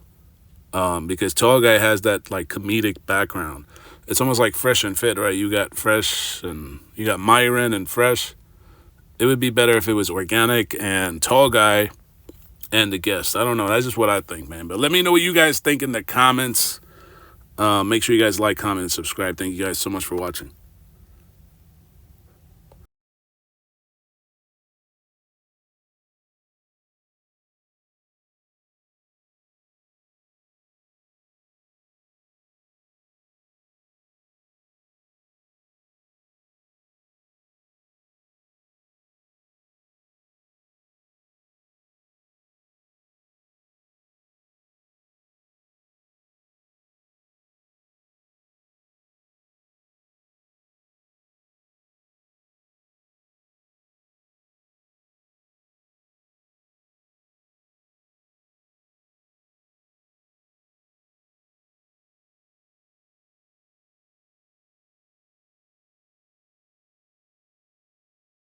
Because Tall Guy has that, like, comedic background. It's almost like Fresh and Fit, right? You got Fresh and you got Myron and Fresh. It would be better if it was organic and Tall Guy and the guest. I don't know. That's just what I think, man. But let me know what you guys think in the comments. Make sure you guys like, comment, and subscribe. Thank you guys so much for watching.